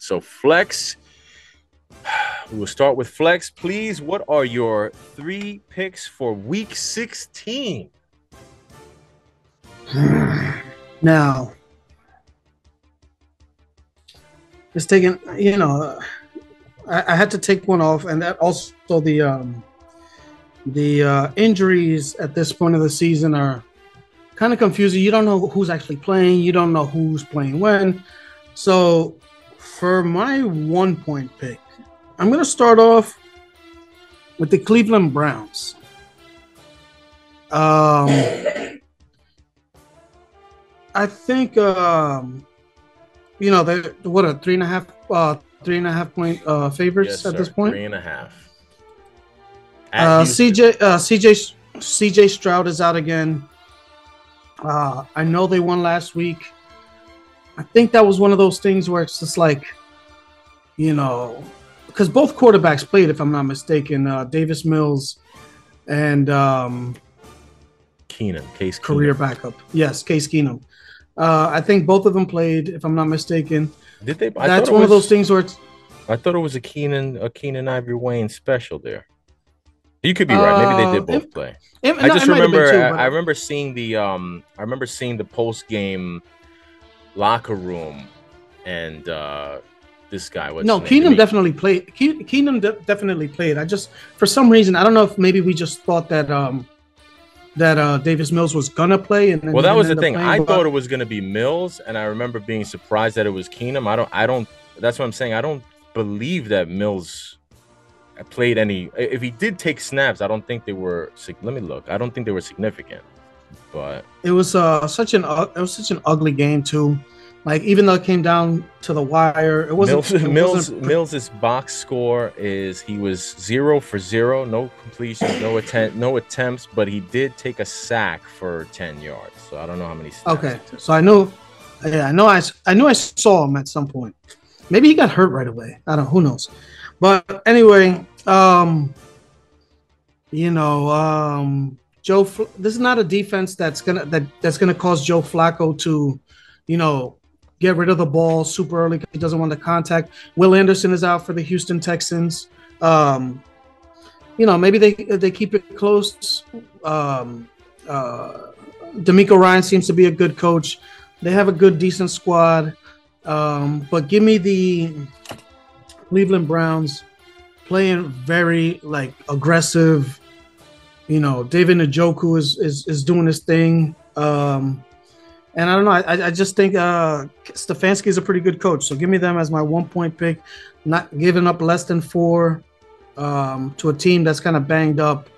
So flex. We will start with flex. Please, what are your 3 picks for week 16? Now, it's taking, I had to take one off, and that also the injuries at this point of the season are kind of confusing. You don't know who's actually playing. You don't know who's playing when. So for my 1-point pick, I'm going to start off with the Cleveland Browns. I think they're what a 3.5 point favorites at this point. 3.5. CJ Stroud is out again. I know they won last week. I think that was one of those things where it's just like, because both quarterbacks played, if I'm not mistaken, Davis Mills and Case career Keenum. Backup. Yes, Case Keenum. I think both of them played, if I'm not mistaken. Did they? That's one of those things where it's. I thought it was a Keenan Ivory Wayne special there. You could be right. Maybe they did both play. I remember seeing the post game locker room, and this guy was Keenum definitely played. Keenum definitely played. I just, for some reason, I don't know if maybe we just thought that Davis Mills was gonna play, and then that was the thing. I thought it was gonna be Mills, and I remember being surprised that it was Keenum. I don't. That's what I'm saying. I don't believe that Mills played any. If he did take snaps, I don't think they were. Let me look. I don't think they were significant. But it was such an ugly game too. Like, even though it came down to the wire, it wasn't. Mills's box score is he was 0 for 0, no completions, no attempts, but he did take a sack for 10 yards. So I don't know how many snaps. Okay, so I knew I saw him at some point. Maybe he got hurt right away. I don't. Who knows? But anyway, Joe. This is not a defense that's gonna cause Joe Flacco to, get rid of the ball super early. He doesn't want the contact. Will Anderson is out for the Houston Texans. Maybe they keep it close. DeMeco Ryan seems to be a good coach. They have a good, decent squad. But give me the Cleveland Browns playing very aggressive. David Njoku is doing his thing. And I don't know. I just think Stefanski is a pretty good coach. So give me them as my 1-point pick. Not giving up less than 4 to a team that's kind of banged up,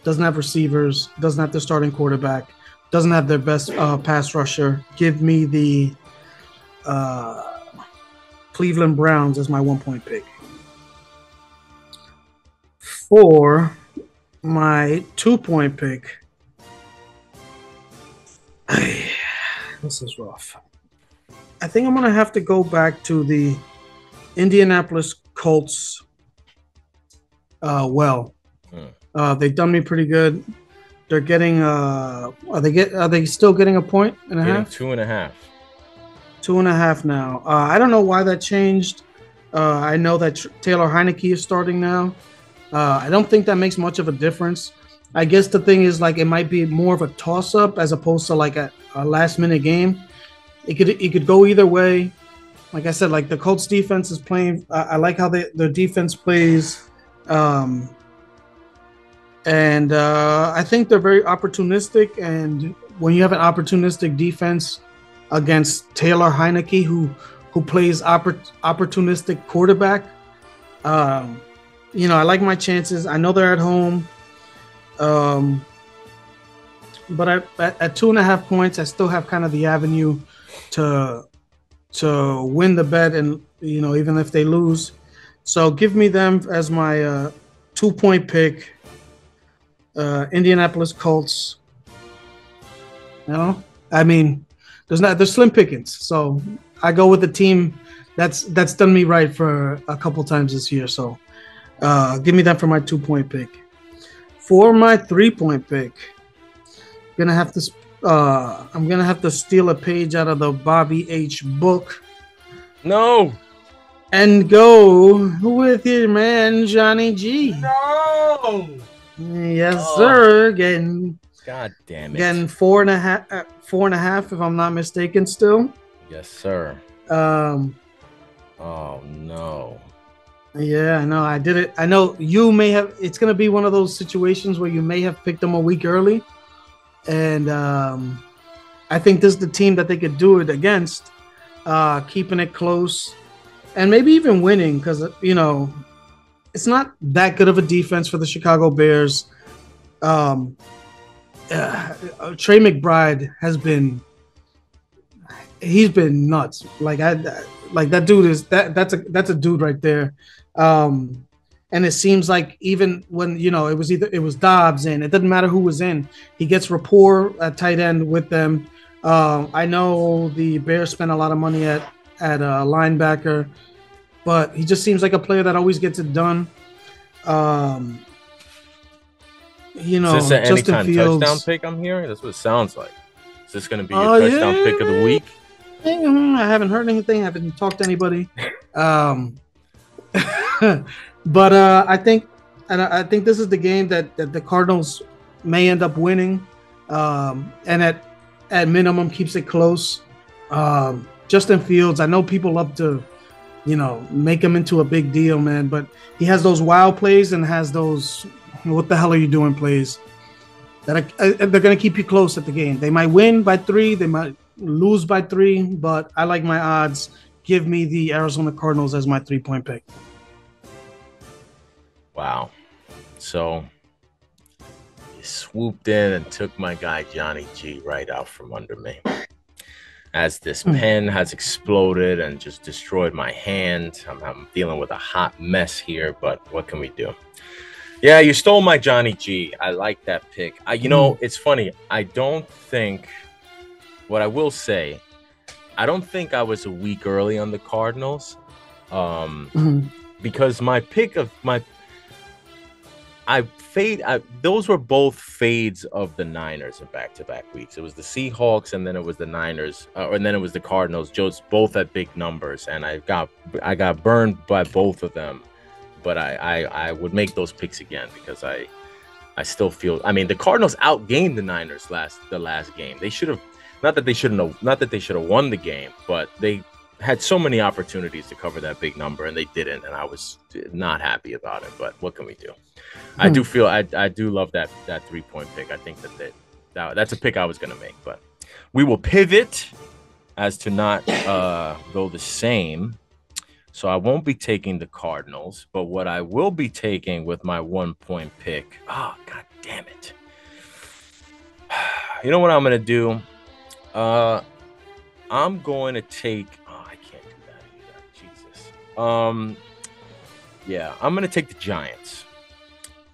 doesn't have receivers, doesn't have their starting quarterback, doesn't have their best pass rusher. Give me the Cleveland Browns as my 1-point pick. For my 2-point pick, this is rough. I think I'm going to have to go back to the Indianapolis Colts. They've done me pretty good. They're getting are they still getting a point and a half? 2.5. 2.5 now. I don't know why that changed. I know that Taylor Heineke is starting now. I don't think that makes much of a difference. I guess the thing is, it might be more of a toss-up as opposed to a last-minute game. It could go either way. Like I said, the Colts defense is playing. I like how their defense plays, and I think they're very opportunistic. And when you have an opportunistic defense against Taylor Heineke, who plays opportunistic quarterback, I like my chances. I know they're at home. But at 2.5 points, I still have kind of the avenue to win the bet, and even if they lose. So give me them as my 2-point pick. Indianapolis Colts. There's slim pickings. So I go with the team that's done me right for a couple times this year. So give me them for my 2-point pick. For my 3-point pick, I'm gonna have to steal a page out of the Bobby H book. No. And go with your man, Johnny G. No. Yes, sir. Getting, God damn it. Getting 4.5, if I'm not mistaken, still. Yes, sir. Oh no. Yeah, I know. I did it. I know you may have. It's gonna be one of those situations where you may have picked them a week early, and I think this is the team that they could do it against, keeping it close and maybe even winning because it's not that good of a defense for the Chicago Bears. Trey McBride he's been nuts. Like that dude is that's a dude right there. And it seems like even when it was Dobbs in, it doesn't matter who was in, he gets rapport at tight end with them. I know the Bears spent a lot of money at a linebacker, but he just seems like a player that always gets it done. Is this an anytime touchdown pick I'm hearing? That's what it sounds like. Is this going to be your touchdown pick of the week? I haven't heard anything. I haven't talked to anybody. But I think this is the game that the Cardinals may end up winning, and at minimum keeps it close. Justin Fields, I know people love to, make him into a big deal, man, but he has those wild plays and has those what the hell are you doing plays that they're going to keep you close at the game. They might win by 3, they might lose by 3, but I like my odds. Give me the Arizona Cardinals as my 3-point pick. Wow. So you swooped in and took my guy Johnny G right out from under me. As this pen has exploded and just destroyed my hand. I'm dealing with a hot mess here, but what can we do? Yeah, you stole my Johnny G. I like that pick. It's funny. I don't think, what I will say, I don't think I was a week early on the Cardinals, because my pick of those were both fades of the Niners in back-to-back weeks. It was the Seahawks, and then it was the Niners, and then it was the Cardinals. Just both at big numbers, and I got burned by both of them. But I would make those picks again because I still feel. I mean, the Cardinals outgained the Niners the last game. They should have. Not that they should have won the game, but they had so many opportunities to cover that big number, and they didn't, and I was not happy about it. But what can we do? I do feel I do love that 3-point pick. I think that's a pick I was going to make, but we will pivot as to not go the same. So I won't be taking the Cardinals, but what I will be taking with my 1-point pick. Oh, God damn it. You know what I'm going to do? I'm going to take. Oh, I can't do that either. Jesus. Yeah, I'm going to take the Giants.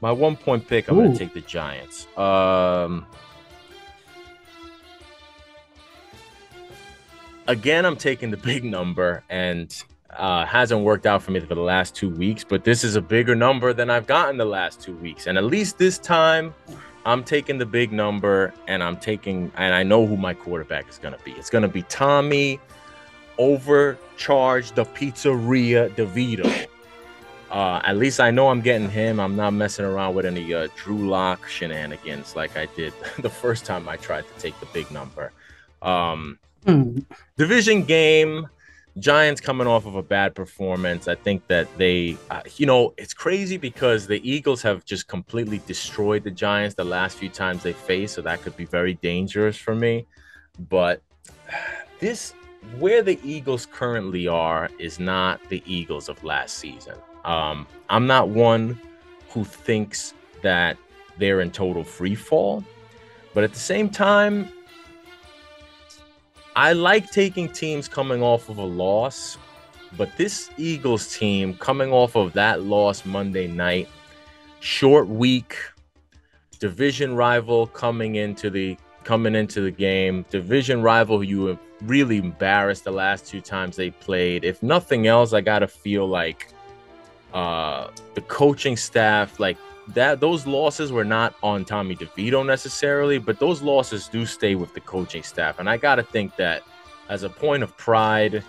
My 1-point pick, I'm going to take the Giants. Again, I'm taking the big number, and hasn't worked out for me for the last 2 weeks, but this is a bigger number than I've gotten the last 2 weeks. And at least this time, I'm taking the big number, and I know who my quarterback is going to be. It's going to be Tommy Overcharged the Pizzeria DeVito. At least I know I'm getting him. I'm not messing around with any Drew Lock shenanigans like I did the first time I tried to take the big number. Division game. Giants coming off of a bad performance. I think that they, it's crazy because the Eagles have just completely destroyed the Giants the last few times they faced, so that could be very dangerous for me. But where the Eagles currently are is not the Eagles of last season. I'm not one who thinks that they're in total free fall, but at the same time, I like taking teams coming off of a loss, but this Eagles team coming off of that loss Monday night, short week, division rival coming into the game, division rival who you have really embarrassed the last 2 times they played. If nothing else, I gotta feel like the coaching staff, like that, those losses were not on Tommy DeVito necessarily, but those losses do stay with the coaching staff. And I got to think that as a point of pride,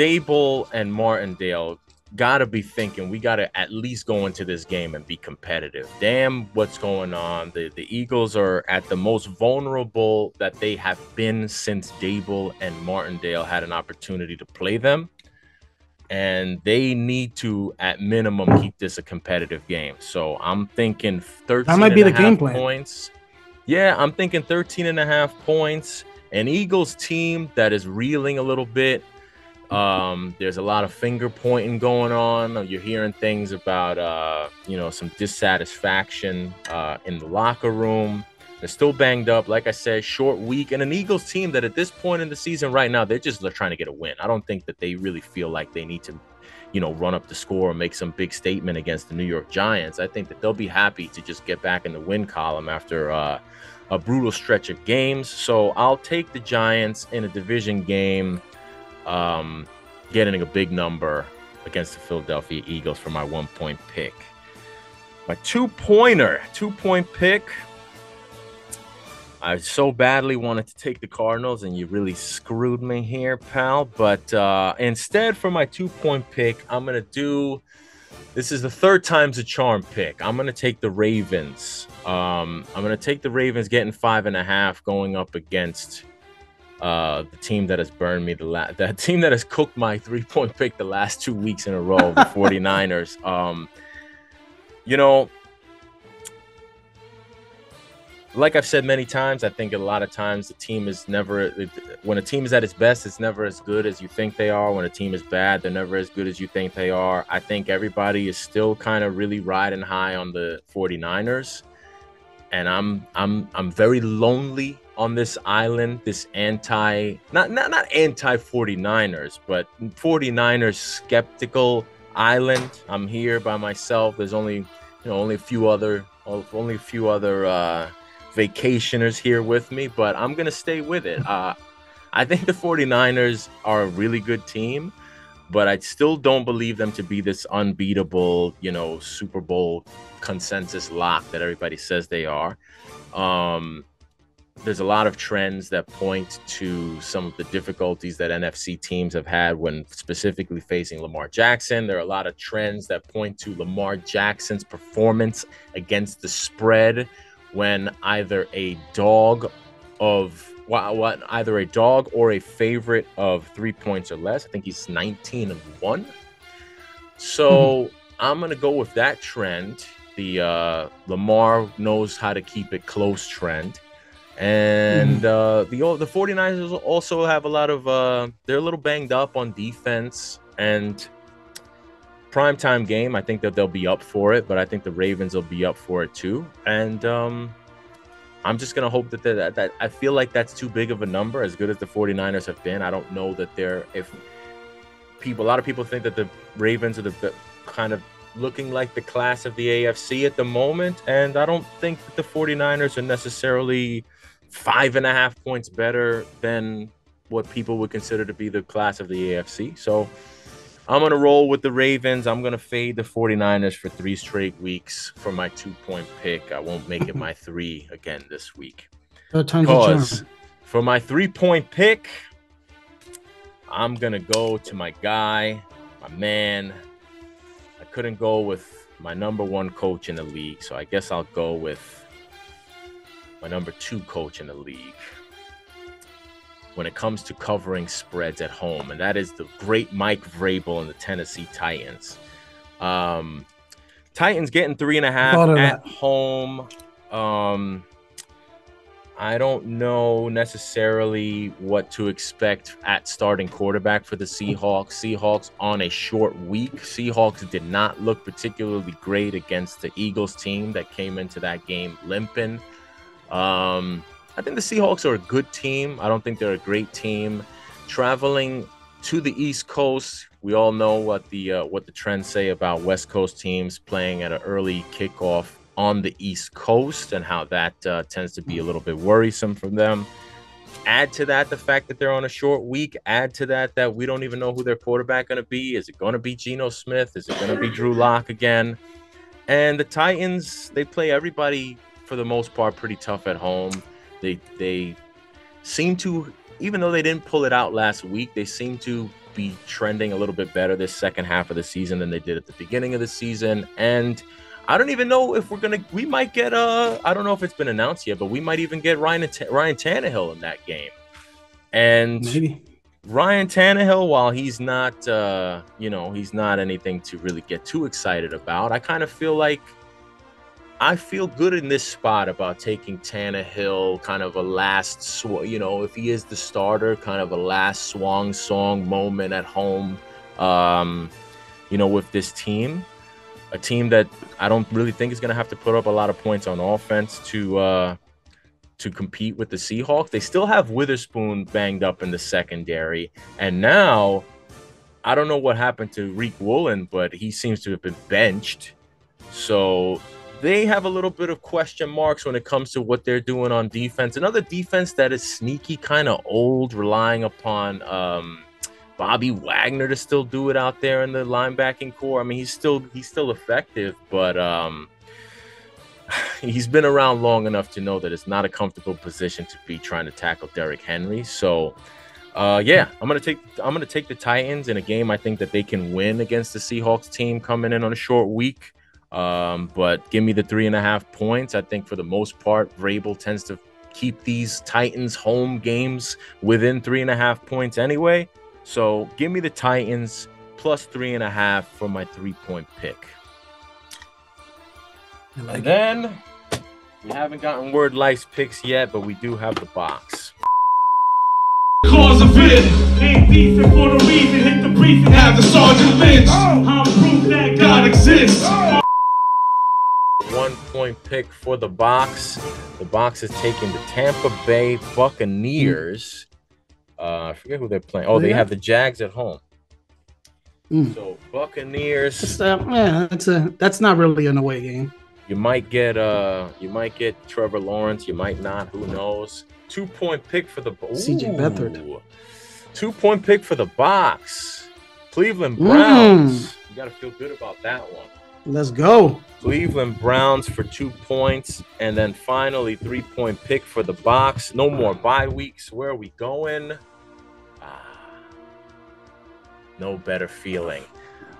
Dable and Martindale gotta be thinking we gotta at least go into this game and be competitive. Damn, what's going on? The Eagles are at the most vulnerable that they have been since Dable and Martindale had an opportunity to play them, and they need to at minimum keep this a competitive game. So I'm thinking 13 that might be the game plan. Points. Yeah, I'm thinking 13.5 points. An Eagles team that is reeling a little bit. There's a lot of finger pointing going on. You're hearing things about, some dissatisfaction in the locker room. They're still banged up. Like I said, short week. And an Eagles team that at this point in the season right now, they're trying to get a win. I don't think that they really feel like they need to, run up the score or make some big statement against the New York Giants. I think that they'll be happy to just get back in the win column after a brutal stretch of games. So I'll take the Giants in a division game. Getting a big number against the Philadelphia Eagles for my 1-point pick. My 2-point pick. I so badly wanted to take the Cardinals, and you really screwed me here, pal. But instead, for my 2-point pick, I'm going to do... This is the third time's a charm pick. I'm going to take the Ravens. I'm going to take the Ravens getting 5.5 going up against... the team that has burned me that team that has cooked my 3-point pick the last 2 weeks in a row, the 49ers. Like I've said many times, I think a lot of times the team is never, when a team is at its best, it's never as good as you think they are. When a team is bad, they're never as good as you think they are. I think everybody is still kind of really riding high on the 49ers. And I'm very lonely on this island, this not anti 49ers, but 49ers skeptical island. I'm here by myself. There's only a few other vacationers here with me, but I'm gonna stay with it. I think the 49ers are a really good team, but I still don't believe them to be this unbeatable, Super Bowl consensus lock that everybody says they are. There's a lot of trends that point to some of the difficulties that NFC teams have had when specifically facing Lamar Jackson. There are a lot of trends that point to Lamar Jackson's performance against the spread when either a dog or a favorite of 3 points or less. I think he's 19-1. So I'm going to go with that trend. The Lamar knows how to keep it close trend. And the 49ers also have a lot of they're a little banged up on defense, and primetime game, I think that they'll be up for it, but I think the Ravens will be up for it too. And I'm just going to hope that I feel like that's too big of a number. As good as the 49ers have been, I don't know that a lot of people think that the Ravens are the kind of looking like the class of the AFC at the moment, and I don't think that the 49ers are necessarily 5.5 points better than what people would consider to be the class of the AFC. So I'm going to roll with the Ravens. I'm going to fade the 49ers for 3 straight weeks for my 2-point pick. I won't make it my 3 again this week. Because for my 3-point pick, I'm going to go to my guy, my man. I couldn't go with my number 1 coach in the league, so I guess I'll go with my number 2 coach in the league when it comes to covering spreads at home, and that is the great Mike Vrabel and the Tennessee Titans. Titans getting 3.5 at home. I don't know necessarily what to expect at starting quarterback for the Seahawks. Seahawks on a short week. Seahawks did not look particularly great against the Eagles team that came into that game limping. I think the Seahawks are a good team. I don't think they're a great team. Traveling to the East Coast, we all know what the trends say about West Coast teams playing at an early kickoff on the East Coast and how that tends to be a little bit worrisome for them. Add to that the fact that they're on a short week. Add to that we don't even know who their quarterback going to be. Is it going to be Geno Smith? Is it going to be Drew Lock again? And the Titans, they play everybody for the most part pretty tough at home. They seem to, even though they didn't pull it out last week, they seem to be trending a little bit better this second half of the season than they did at the beginning of the season. And I don't even know if we might get I don't know if it's been announced yet, but we might even get Ryan Tannehill in that game. And maybe Ryan Tannehill, while he's not, he's not anything to really get too excited about, I kind of feel like I feel good in this spot about taking Tannehill, kind of a last, if he is the starter, kind of a last swan song moment at home, with this team. A team that I don't really think is going to have to put up a lot of points on offense to compete with the Seahawks. They still have Witherspoon banged up in the secondary. And now, I don't know what happened to Reek Woolen, but he seems to have been benched. So they have a little bit of question marks when it comes to what they're doing on defense. Another defense that is sneaky, kind of old, relying upon Bobby Wagner to still do it out there in the linebacking core. I mean, he's still effective, but he's been around long enough to know that it's not a comfortable position to be trying to tackle Derrick Henry. So, I'm gonna take the Titans in a game I think that they can win against the Seahawks team coming in on a short week. But give me the 3.5 points. I think for the most part, Vrabel tends to keep these Titans home games within 3.5 points anyway. So give me the Titans plus 3.5 for my 3-point pick. And then we haven't gotten Word Life's picks yet, but we do have the box. Cause of it ain't decent for the reason. Hit the brief and have the sergeant lynch. I'm proof that God exists. 1-point pick for the box. The box is taking the Tampa Bay Buccaneers. I forget who they're playing. Oh, they have the Jags at home. So Buccaneers. That's not really an away game. You might get Trevor Lawrence. You might not. Who knows? 2-point pick for the CJ Beathard. 2-point pick for the box. Cleveland Browns. You got to feel good about that one. Let's go. Cleveland Browns for 2 points. And then finally, 3-point pick for the box. No more bye weeks. Where are we going? No better feeling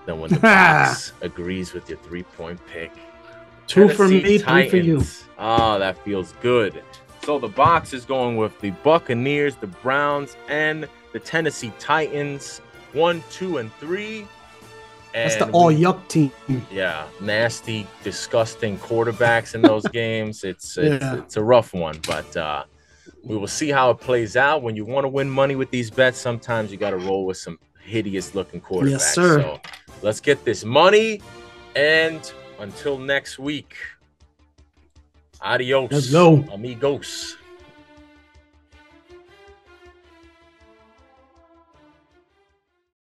than when the box agrees with your 3-point pick. 2 for me, 3 for you. Oh, that feels good. So the box is going with the Buccaneers, the Browns, and the Tennessee Titans. 1, 2, and 3. And that's the all-yuck team. Yeah, nasty, disgusting quarterbacks in those games. It's a rough one, but we will see how it plays out. When you want to win money with these bets, sometimes you got to roll with some hideous-looking quarterbacks. Yes, sir. So let's get this money, and until next week, adios, let's go, amigos.